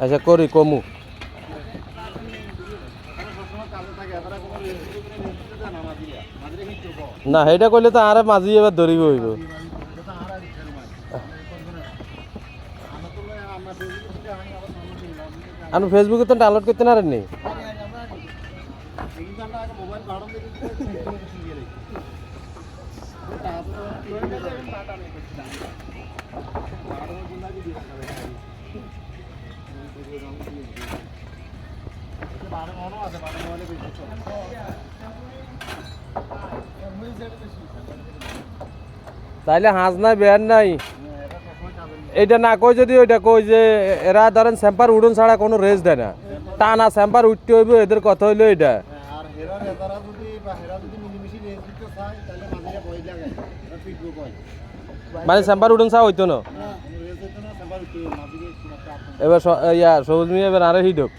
আচ্ছা করি কমু না সেইটা করলে তো আরে মাঝি এবার ধরিব হইব আপনি ফেসবুকে তো ডাউনলোড করতে পারেন নি তাইলে হাঁস নাই বেয়ার নাই এইটা না কই যদি ওইটা কই যে এরা ধরেন স্যাম্পার উড়ন ছাড়া কোনো রেস দেয় না টানা স্যাম্পার উঠতে হইব এদের কথা হইলো এটা মানে স্যাম্পার উড়ন ছাড়া হইতো না এবার ইয়া সবুজ মিয়া এবার আরো হিডক